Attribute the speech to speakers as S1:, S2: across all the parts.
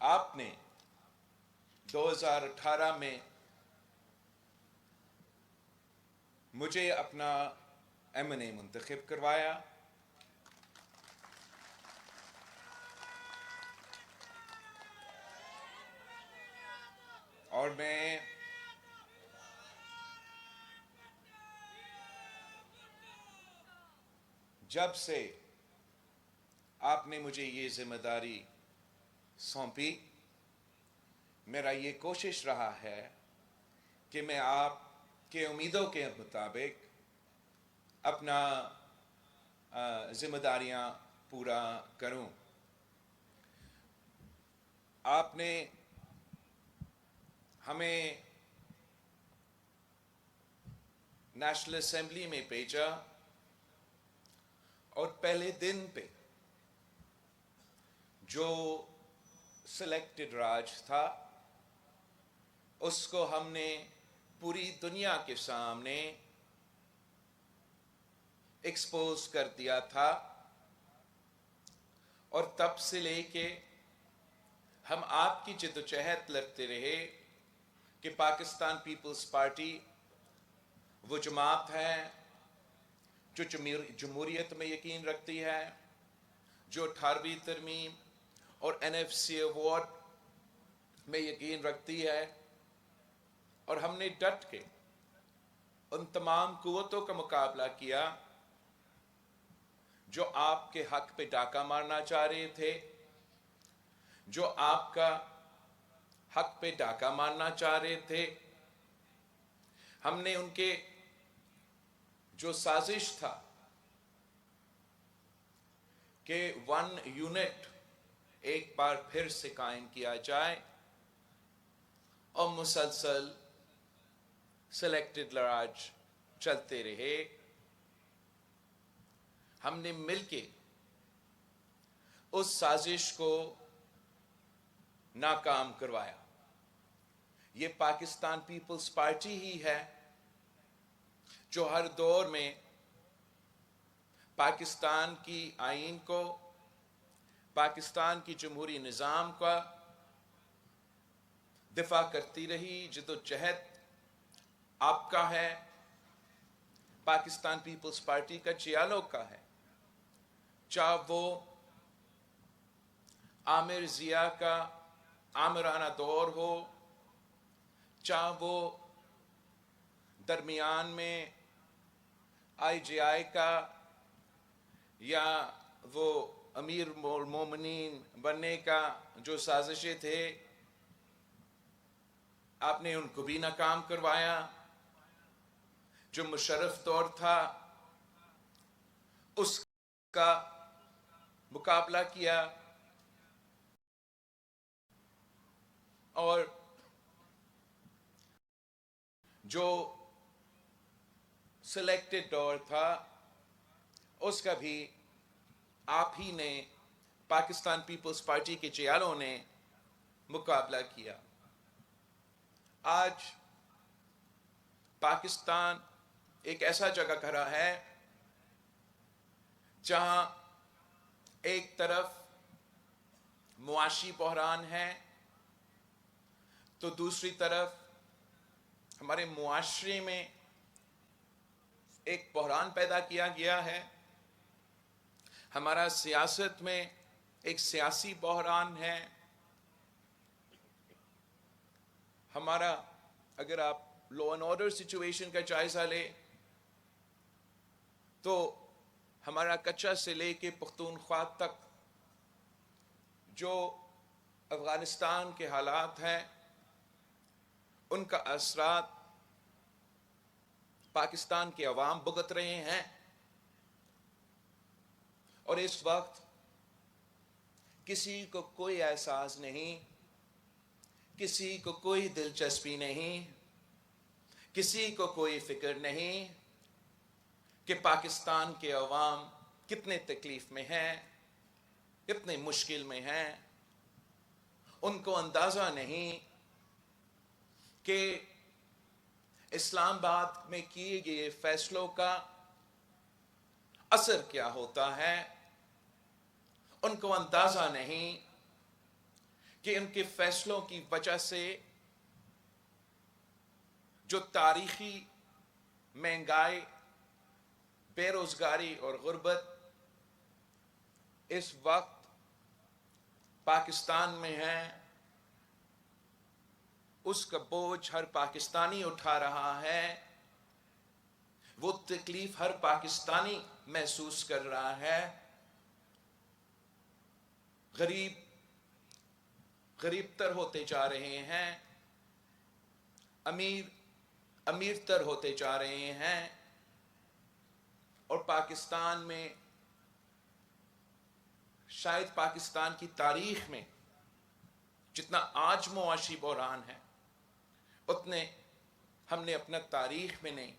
S1: آپ نے 2018 میں مجھے اپنا M&A منتخب کروایا، اور میں جب سے آپ نے مجھے یہ ذمہ داری سونپی، میرا یہ کوشش رہا ہے کہ میں آپ کے امیدوں کے مطابق اپنا ذمہ داریاں پورا کروں۔ آپ نے ہمیں نیشنل اسمبلی میں بھیجا، اور پہلے دن پہ جو سلیکٹڈ راج تھا اس کو ہم نے پوری دنیا کے سامنے ایکسپوز کر دیا تھا، اور تب سے لے کے ہم آپ کی جدوجہد لڑتے رہے کہ پاکستان پیپلز پارٹی وہ جماعت ہے جو جمہوریت میں یقین رکھتی ہے، جو 18ویں ترمیم اور NFC ایوارڈ میں یقین رکھتی ہے، اور ہم نے ڈٹ کے ان تمام قوتوں کا مقابلہ کیا جو آپ کے حق پہ ڈاکہ مارنا چاہ رہے تھے، جو آپ کا حق پہ ڈاکہ مارنا چاہ رہے تھے۔ ہم نے ان کے جو سازش تھا کہ 1 یونٹ ایک بار پھر سے قائم کیا جائے اور مسلسل سلیکٹڈ راج چلتے رہے، ہم نے مل کے اس سازش کو ناکام کروایا۔ یہ پاکستان پیپلز پارٹی ہی ہے جو ہر دور میں پاکستان کی آئین کو، پاکستان کی جمہوری نظام کا دفاع کرتی رہی۔ جدوجہد آپ کا ہے، پاکستان پیپلز پارٹی کا چیالوں کا ہے، چاہے وہ عامر ضیاء کا آمرانہ دور ہو، چاہے وہ درمیان میں IGI کا، یا وہ امیر المومنین بننے کا جو سازشیں تھے، آپ نے ان کو بھی ناکام کروایا۔ جو مشرف دور تھا اس کا مقابلہ کیا، اور جو سلیکٹڈ دور تھا اس کا بھی آپ ہی نے، پاکستان پیپلز پارٹی کے چیالوں نے مقابلہ کیا۔ آج پاکستان ایک ایسا جگہ کھڑا ہے جہاں ایک طرف معاشی بحران ہے تو دوسری طرف ہمارے معاشرے میں ایک بحران پیدا کیا گیا ہے۔ ہمارا سیاست میں ایک سیاسی بحران ہے۔ ہمارا، اگر آپ لا اینڈ آرڈر سچویشن کا جائزہ لیں تو ہمارا کچا سے لے کے پختونخوا تک جو افغانستان کے حالات ہیں ان کا اثرات پاکستان کے عوام بھگت رہے ہیں، اور اس وقت کسی کو کوئی احساس نہیں، کسی کو کوئی دلچسپی نہیں، کسی کو کوئی فکر نہیں کہ پاکستان کے عوام کتنے تکلیف میں ہیں، کتنے مشکل میں ہیں۔ ان کو اندازہ نہیں کہ اسلام آباد میں کیے گئے فیصلوں کا اثر کیا ہوتا ہے۔ ان کو اندازہ نہیں کہ ان کے فیصلوں کی وجہ سے جو تاریخی مہنگائی، بے روزگاری اور غربت اس وقت پاکستان میں ہے، اس کا بوجھ ہر پاکستانی اٹھا رہا ہے، وہ تکلیف ہر پاکستانی محسوس کر رہا ہے۔ غریب تر ہوتے جا رہے ہیں، امیر تر ہوتے جا رہے ہیں، اور پاکستان میں شاید پاکستان کی تاریخ میں جتنا آج معاشی بحران ہے اتنے ہم نے اپنا تاریخ میں نہیں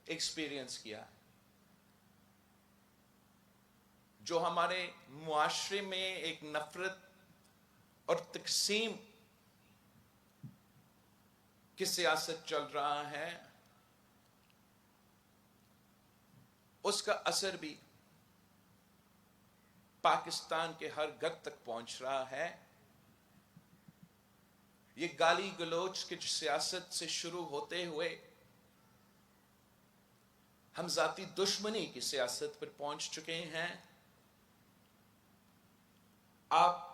S1: ایکسپیرینس کیا ہے۔ جو ہمارے معاشرے میں ایک نفرت اور تقسیم کی سیاست چل رہا ہے، اس کا اثر بھی پاکستان کے ہر گھر تک پہنچ رہا ہے۔ یہ گالی گلوچ کی سیاست سے شروع ہوتے ہوئے ہم ذاتی دشمنی کی سیاست پر پہنچ چکے ہیں۔ آپ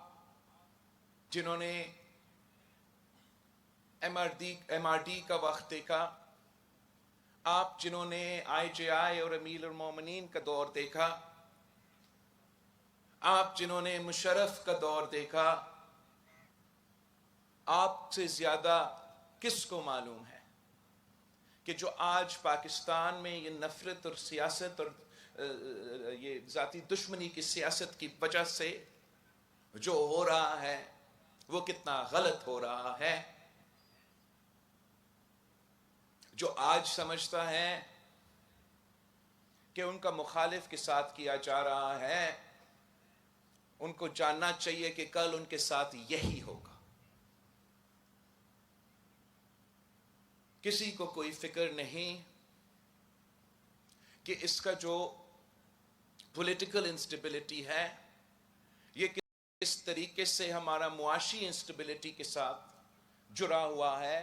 S1: جنہوں نے ایم آر ڈی کا وقت دیکھا، آپ جنہوں نے آئی جے آئی اور امیر المومنین کا دور دیکھا، آپ جنہوں نے مشرف کا دور دیکھا، آپ سے زیادہ کس کو معلوم ہے کہ جو آج پاکستان میں یہ نفرت اور سیاست اور یہ ذاتی دشمنی کی سیاست کی وجہ سے جو ہو رہا ہے وہ کتنا غلط ہو رہا ہے۔ جو آج سمجھتا ہے کہ ان کا مخالف کے ساتھ کیا جا رہا ہے، ان کو جاننا چاہیے کہ کل ان کے ساتھ یہی ہوگا۔ کسی کو کوئی فکر نہیں کہ اس کا جو پولیٹیکل انسٹیبلٹی ہے یہ کس طریقے سے ہمارا معاشی انسٹیبلٹی کے ساتھ جڑا ہوا ہے،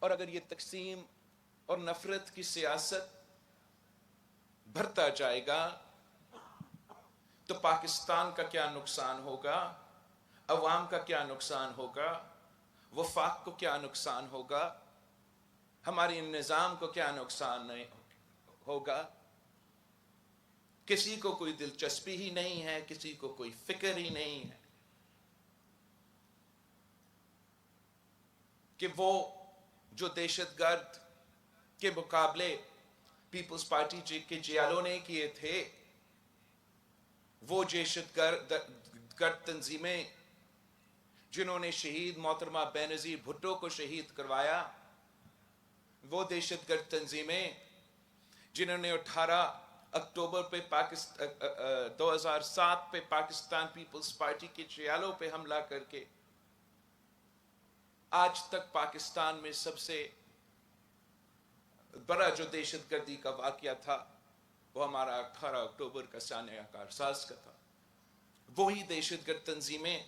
S1: اور اگر یہ تقسیم اور نفرت کی سیاست بڑھتا جائے گا تو پاکستان کا کیا نقصان ہوگا، عوام کا کیا نقصان ہوگا، وفاق کو کیا نقصان ہوگا، ہمارے نظام کو کیا نقصان ہوگا۔ کسی کو کوئی دلچسپی ہی نہیں ہے، کسی کو کوئی فکر ہی نہیں ہے کہ وہ جو دہشت گرد کے مقابلے پیپلز پارٹی کے جیالوں نے کیے تھے، وہ دہشت گرد تنظیمیں جنہوں نے شہید محترمہ بینظیر بھٹو کو شہید کروایا، وہ دہشت گرد تنظیمیں جنہوں نے 18 اکتوبر پہ 2007 پہ پاکستان پیپلز پارٹی کے جیالوں پہ حملہ کر کے آج تک پاکستان میں سب سے بڑا جو دہشت گردی کا واقعہ تھا وہ ہمارا 18 اکتوبر کا سانحہ کارساز کا تھا۔ وہی دہشت گرد تنظیمیں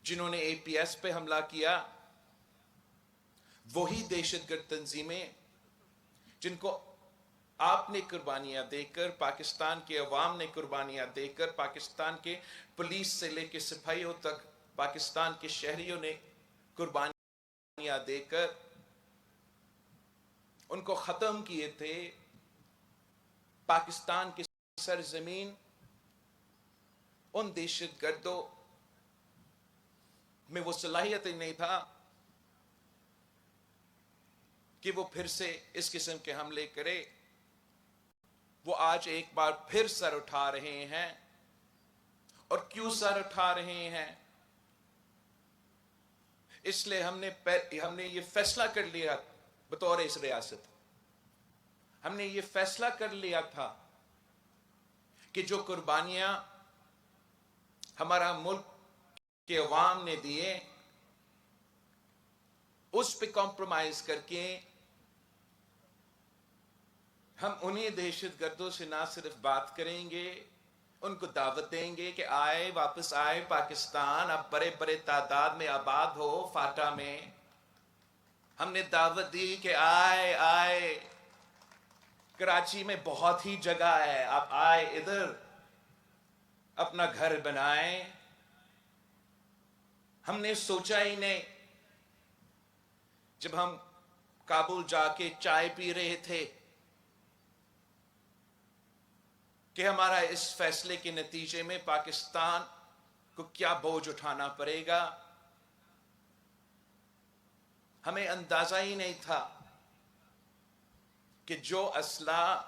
S1: جنہوں نے اے پی ایس پہ حملہ کیا، وہی دہشت گرد تنظیمیں جن کو آپ نے قربانیاں دے کر، پاکستان کے عوام نے قربانیاں دے کر، پاکستان کے پولیس سے لے کے سپاہیوں تک پاکستان کے شہریوں نے قربانیاں دے کر ان کو ختم کیے تھے۔ پاکستان کی سرزمین ان دہشت گردوں میں وہ صلاحیت نہیں تھا کہ وہ پھر سے اس قسم کے حملے کرے۔ وہ آج ایک بار پھر سر اٹھا رہے ہیں، اور کیوں سر اٹھا رہے ہیں؟ اس لیے ہم نے یہ فیصلہ کر لیا بطور اس ریاست، ہم نے یہ فیصلہ کر لیا تھا کہ جو قربانیاں ہمارا ملک کے عوام نے دیے اس پہ کمپرومائز کر کے ہم انہیں دہشت گردوں سے نہ صرف بات کریں گے، ان کو دعوت دیں گے کہ آئے، واپس آئے پاکستان، اب بڑے بڑے تعداد میں آباد ہو فاٹا میں. ہم نے دعوت دی کہ آئے آئے، کراچی میں بہت ہی جگہ ہے، آپ آئے ادھر اپنا گھر بنائیں. ہم نے سوچا ہی نہیں. جب ہم کابل جا کے چائے پی رہے تھے کہ ہمارا اس فیصلے کے نتیجے میں پاکستان کو کیا بوجھ اٹھانا پڑے گا، ہمیں اندازہ ہی نہیں تھا کہ جو اسلحہ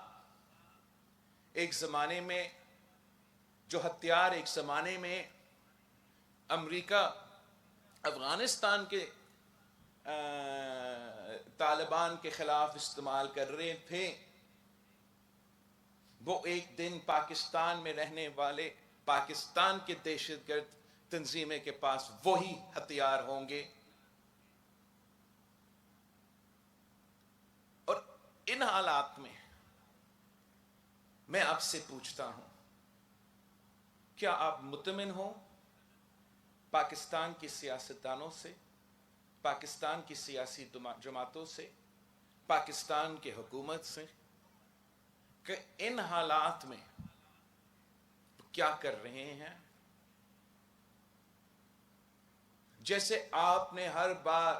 S1: ایک زمانے میں، جو ہتھیار ایک زمانے میں امریکہ افغانستان کے طالبان کے خلاف استعمال کر رہے تھے، وہ ایک دن پاکستان میں رہنے والے پاکستان کے دہشت گرد تنظیمیں کے پاس وہی ہتھیار ہوں گے. اور ان حالات میں میں آپ سے پوچھتا ہوں، کیا آپ مطمئن ہو پاکستان کی سیاستدانوں سے، پاکستان کی سیاسی جماعتوں سے، پاکستان کی حکومت سے، کہ ان حالات میں کیا کر رہے ہیں؟ جیسے آپ نے ہر بار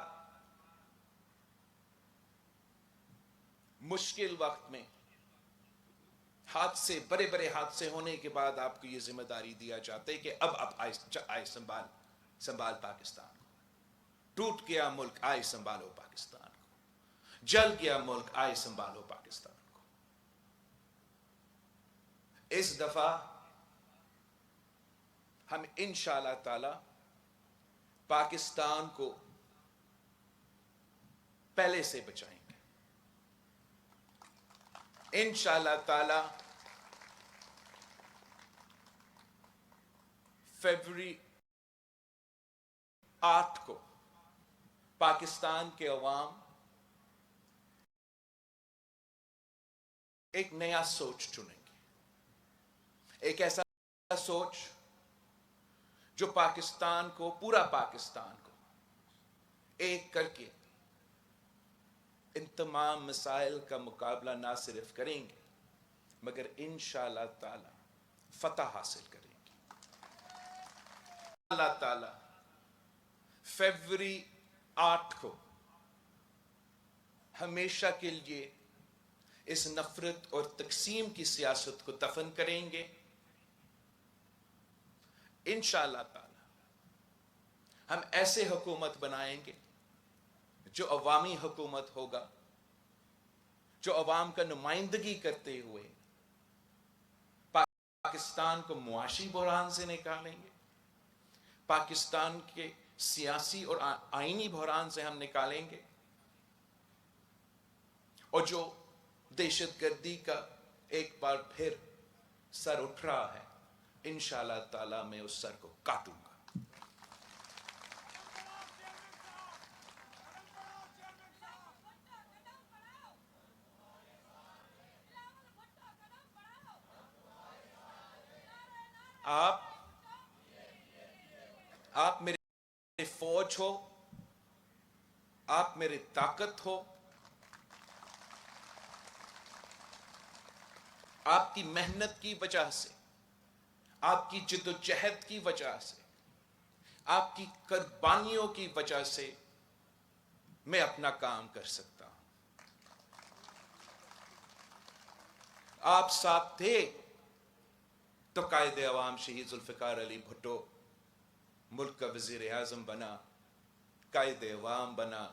S1: مشکل وقت میں حادثے، بڑے بڑے حادثے ہونے کے بعد آپ کو یہ ذمہ داری دیا جاتا ہے کہ اب آپ آئے سنبھال پاکستان کو. ٹوٹ گیا ملک، آئے سنبھالو پاکستان کو. جل گیا ملک، آئے سنبھالو پاکستان کو. اس دفعہ ہم انشاءاللہ تعالی پاکستان کو پہلے سے بچائیں گے. انشاءاللہ تعالی فروری 8 کو پاکستان کے عوام ایک نیا سوچ چنیں گے. ایک ایسا سوچ جو پاکستان کو، پورا پاکستان کو ایک کر کے ان تمام مسائل کا مقابلہ نہ صرف کریں گے مگر انشاءاللہ تعالی فتح حاصل کریں گے. اللہ تعالی فروری 8 کو ہمیشہ کے لیے اس نفرت اور تقسیم کی سیاست کو دفن کریں گے. انشاءاللہ تعالی ہم ایسے حکومت بنائیں گے جو عوامی حکومت ہوگا، جو عوام کا نمائندگی کرتے ہوئے پاکستان کو معاشی بحران سے نکالیں گے، پاکستان کے سیاسی اور آئینی بحران سے ہم نکالیں گے، اور جو دہشت گردی کا ایک بار پھر سر اٹھ رہا ہے، انشاءاللہ تعالی میں اس سر کو کاٹوں گا. آپ میرے فوج ہو، آپ میرے طاقت ہو، آپ کی محنت کی وجہ سے، آپ کی جد و جہد کی وجہ سے، آپ کی قربانیوں کی وجہ سے میں اپنا کام کر سکتا ہوں. آپ ساتھ تھے تو قائد عوام شہید ذوالفقار علی بھٹو ملک کا وزیر اعظم بنا، قائد عوام بنا،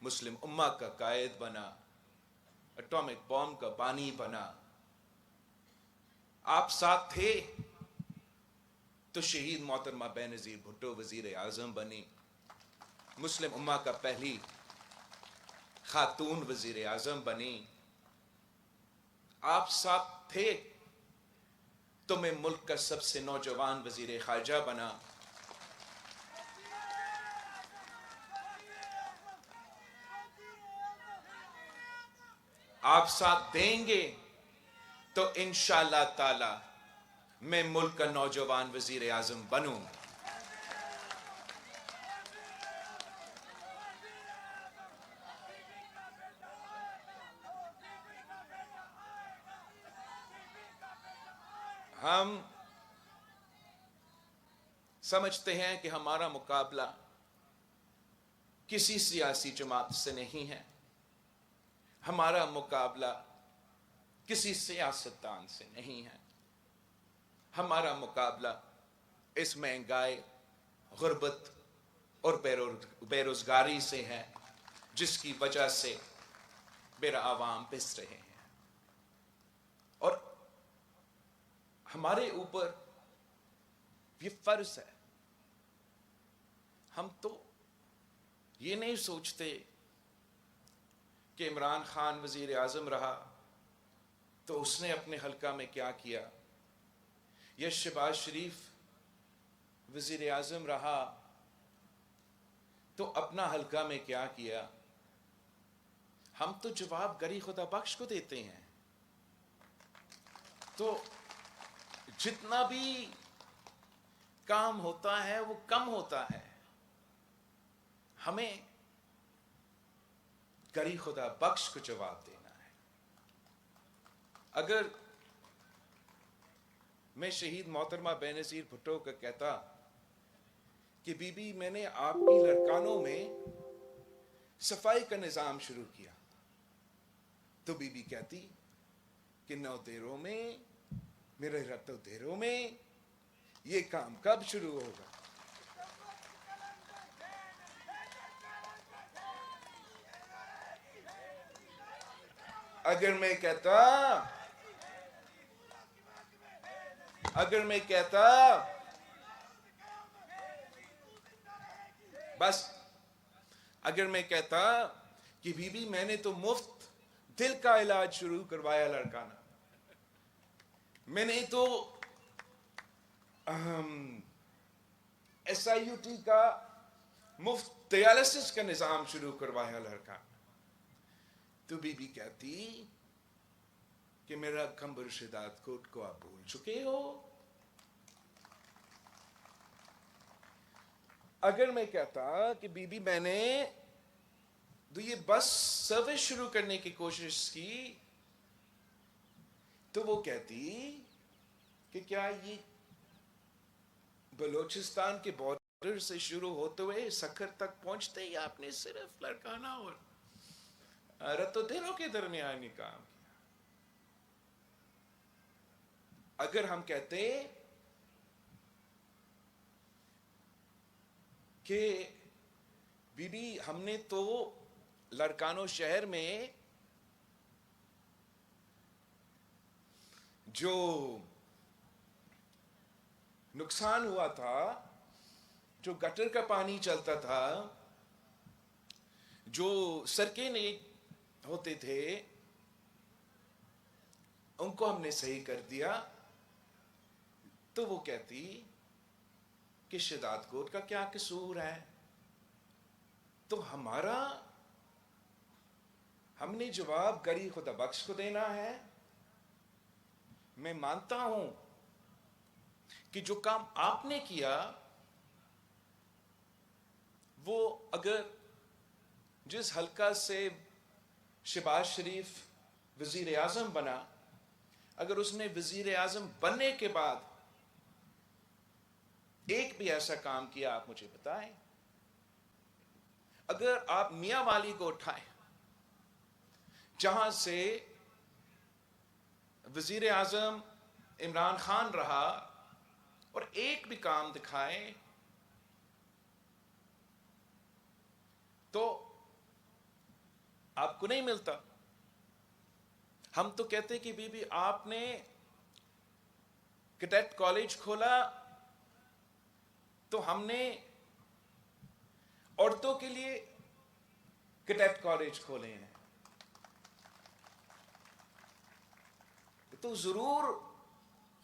S1: مسلم امہ کا قائد بنا، اٹامک بام کا بانی بنا. آپ ساتھ تھے تو شہید محترمہ بینظیر بھٹو وزیر اعظم بنی، مسلم امہ کا پہلی خاتون وزیر اعظم بنی. آپ ساتھ تھے تو میں ملک کا سب سے نوجوان وزیر خارجہ بنا. آپ ساتھ دیں گے تو انشاءاللہ تعالی میں ملک کا نوجوان وزیر اعظم بنوں. ہم سمجھتے ہیں کہ ہمارا مقابلہ کسی سیاسی جماعت سے نہیں ہے. ہمارا مقابلہ کسی سیاستدان سے نہیں ہے. ہمارا مقابلہ اس مہنگائی، غربت اور بے روزگاری سے ہے، جس کی وجہ سے میرا عوام پس رہے ہیں. اور ہمارے اوپر یہ فرض ہے. ہم تو یہ نہیں سوچتے کہ عمران خان وزیر اعظم رہا تو اس نے اپنے حلقہ میں کیا کیا، یا شہباز شریف وزیر اعظم رہا تو اپنا حلقہ میں کیا کیا. ہم تو جواب گری خدا بخش کو دیتے ہیں. تو جتنا بھی کام ہوتا ہے وہ کم ہوتا ہے. ہمیں گری خدا بخش کو جواب دینا ہے. اگر میں شہید محترمہ بے نظیر بھٹو کا کہتا کہ بی بی میں نے آپ کی لڑکانوں میں صفائی کا نظام شروع کیا، تو بی بی کہتی کہ نو دیروں میں، میرے رتو دیروں میں یہ کام کب شروع ہوگا. اگر میں کہتا بس اگر میں کہتا کہ بی بی میں نے تو مفت دل کا علاج شروع کروایا لڑکانہ، میں نے تو SIUT کا مفت ڈیالسس کا نظام شروع کروایا لڑکانہ، تو بی بی کہتی کہ میرا کمبر شداد کوٹ کو آپ بھول چکے ہو. اگر میں کہتا کہ بی بی میں نے تو یہ بس سروس شروع کرنے کی کوشش کی، تو وہ کہتی کہ کیا یہ بلوچستان کے بارڈر سے شروع ہوتے ہوئے سکھر تک پہنچتے ہی آپ نے صرف لڑکانہ اور رتو دلوں کے درمیان ہی کام کیا. اگر ہم کہتے کہ بی بی ہم نے تو لڑکانوں شہر میں جو نقصان ہوا تھا، جو گٹر کا پانی چلتا تھا، جو سڑکیں نہیں ہوتے تھے، ان کو ہم نے صحیح کر دیا. تو وہ کہتی کہ شداد کوٹ کا کیا قصور ہے. تو ہم نے جواب گری خدا بخش کو دینا ہے. میں مانتا ہوں کہ جو کام آپ نے کیا وہ اگر جس حلقہ سے شہباز شریف وزیر اعظم بنا، اگر اس نے وزیر اعظم بننے کے بعد ایک بھی ایسا کام کیا، آپ مجھے بتائیں. اگر آپ میاں والی کو اٹھائیں جہاں سے وزیر اعظم عمران خان رہا، اور ایک بھی کام دکھائیں، تو آپ کو نہیں ملتا. ہم تو کہتے کہ بی بی آپ نے کیڈٹ کالج کھولا تو ہم نے عورتوں کے لیے کیڈٹ کالج کھولے ہیں. تو ضرور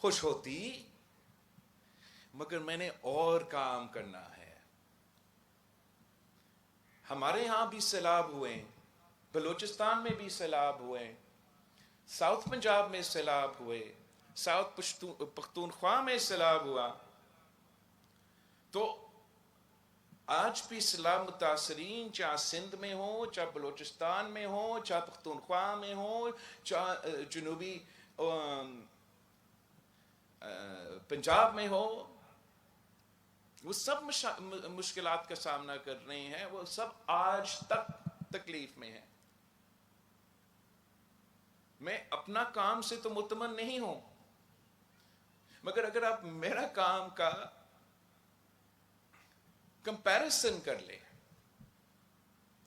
S1: خوش ہوتی، مگر میں نے اور کام کرنا ہے. ہمارے ہاں بھی سیلاب ہوئے، بلوچستان میں بھی سیلاب ہوئے، ساؤتھ پنجاب میں سیلاب ہوئے، ساؤتھ پختونخوا میں سیلاب ہوا تو آج بھی سیلاب متاثرین چاہے سندھ میں ہو، چاہے بلوچستان میں ہو، چاہے پختونخوا میں ہو، چاہے جنوبی پنجاب میں ہو، وہ سب مشکلات کا سامنا کر رہے ہیں، وہ سب آج تک تکلیف میں ہیں۔ میں اپنا کام سے تو مطمئن نہیں ہوں، مگر اگر آپ میرا کام کا کمپیرزن کر لیں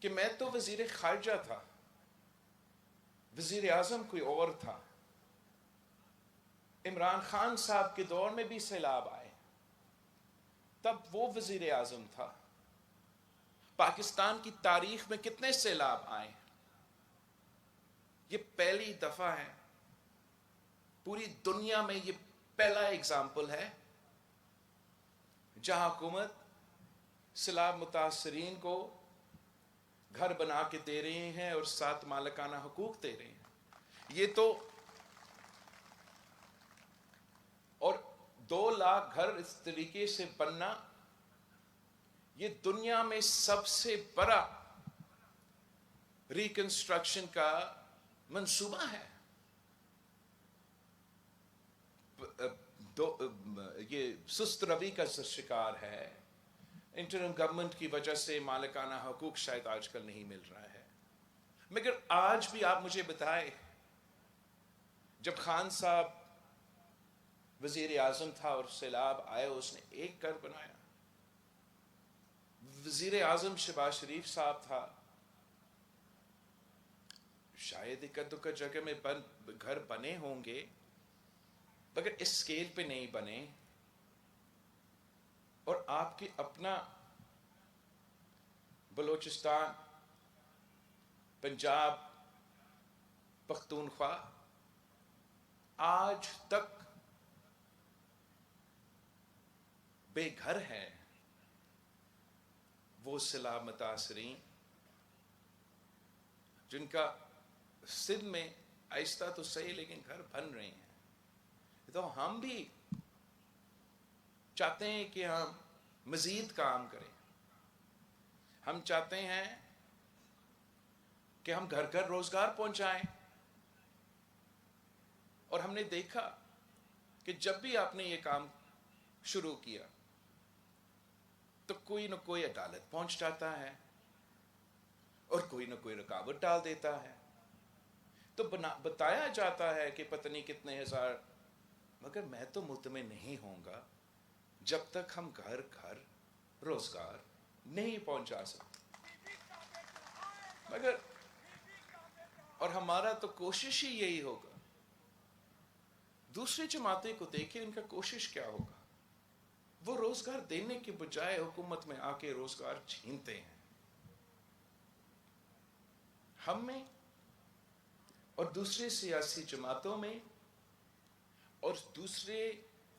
S1: کہ میں تو وزیر خارجہ تھا، وزیر اعظم کوئی اور تھا، عمران خان صاحب کے دور میں بھی سیلاب آئے، تب وہ وزیر اعظم تھا۔ پاکستان کی تاریخ میں کتنے سیلاب آئے، یہ پہلی دفعہ ہے، پوری دنیا میں یہ پہلا اگزامپل ہے جہاں حکومت سیلاب متاثرین کو گھر بنا کے دے رہے ہیں اور ساتھ مالکانہ حقوق دے رہے ہیں۔ یہ تو اور 2 لاکھ گھر اس طریقے سے بننا، یہ دنیا میں سب سے بڑا ریکنسٹرکشن کا منصوبہ ہے۔ یہ سست روی کا شکار ہے، انٹرم گورنمنٹ کی وجہ سے مالکانہ حقوق شاید آج کل نہیں مل رہا ہے، مگر آج بھی آپ مجھے بتائیں، جب خان صاحب وزیر اعظم تھا اور سیلاب آئے، اس نے ایک گھر بنایا۔ وزیر اعظم شہباز شریف صاحب تھا، شاید ایک دو جگہ میں گھر بنے ہوں گے، مگر اس سکیل پہ نہیں بنے۔ اور آپ کے اپنا بلوچستان، پنجاب، پختونخوا آج تک بے گھر ہے، وہ سیلاب متاثرین جن کا سندھ میں آہستہ تو صحیح لیکن گھر بن رہے ہیں۔ تو ہم بھی چاہتے ہیں کہ ہم مزید کام کریں، ہم چاہتے ہیں کہ ہم گھر گھر روزگار پہنچائیں، اور ہم نے دیکھا کہ جب بھی آپ نے یہ کام شروع کیا تو کوئی نہ کوئی عدالت پہنچ جاتا ہے اور کوئی نہ کوئی رکاوٹ ڈال دیتا ہے، تو بتایا جاتا ہے کہ پتہ نہیں کتنے ہزار، مگر میں تو مطمئن نہیں ہوں گا جب تک ہم گھر گھر روزگار نہیں پہنچا سکتے۔ مگر اور ہمارا تو کوشش ہی یہی ہوگا۔ دوسری جماعتیں کو دیکھیں، ان کا کوشش کیا ہوگا، وہ روزگار دینے کے بجائے حکومت میں آ کے روزگار چھینتے ہیں۔ ہم میں اور دوسرے سیاسی جماعتوں میں اور دوسرے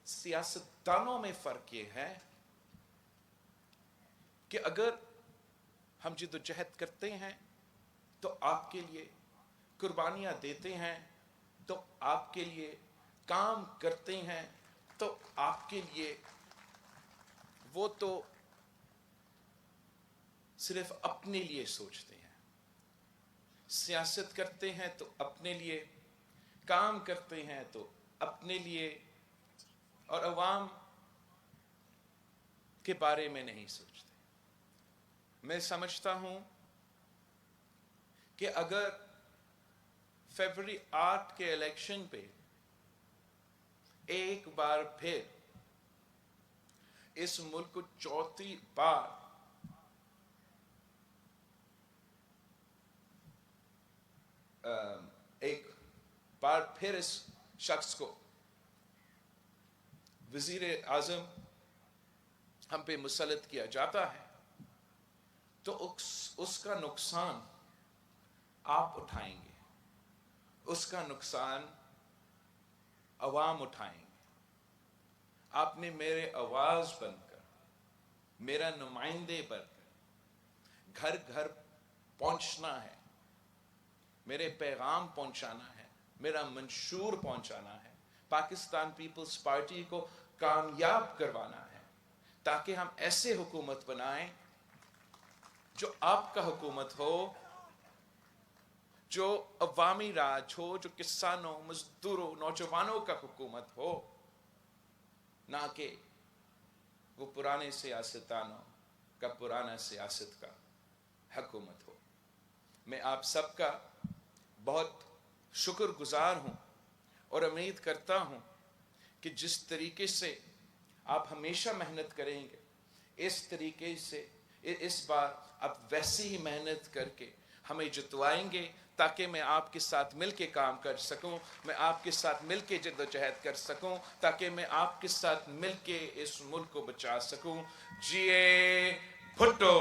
S1: سیاستدانوں میں فرق یہ ہے کہ اگر ہم جدوجہد کرتے ہیں تو آپ کے لیے قربانیاں دیتے ہیں، تو آپ کے لیے کام کرتے ہیں، تو آپ کے لیے وہ تو صرف اپنے لیے سوچتے ہیں، سیاست کرتے ہیں تو اپنے لیے، کام کرتے ہیں تو اپنے لیے، اور عوام کے بارے میں نہیں سوچتے۔ میں سمجھتا ہوں کہ اگر فروری 8 کے الیکشن پہ ایک بار پھر اس ملک کو چوتھی بار ایک بار پھر اس شخص کو وزیر اعظم ہم پہ مسلط کیا جاتا ہے تو اس کا نقصان آپ اٹھائیں گے، اس کا نقصان عوام اٹھائیں گے۔ آپ نے میرے آواز بن کر، میرا نمائندے بن کر گھر گھر پہنچنا ہے، میرے پیغام پہنچانا ہے، میرا منشور پہنچانا ہے، پاکستان پیپلز پارٹی کو کامیاب کروانا ہے، تاکہ ہم ایسے حکومت بنائیں جو آپ کا حکومت ہو، جو عوامی راج ہو، جو کسانوں، مزدوروں، نوجوانوں کا حکومت ہو، نہ کہ وہ پرانے سیاستدانوں کا پرانا سیاست کا حکومت ہو۔ میں آپ سب کا بہت شکر گزار ہوں اور امید کرتا ہوں کہ جس طریقے سے آپ ہمیشہ محنت کریں گے، اس طریقے سے اس بار آپ ویسی ہی محنت کر کے ہمیں جتوائیں گے، تاکہ میں آپ کے ساتھ مل کے کام کر سکوں، میں آپ کے ساتھ مل کے جد و جہد کر سکوں، تاکہ میں آپ کے ساتھ مل کے اس ملک کو بچا سکوں۔ جیے بھٹو!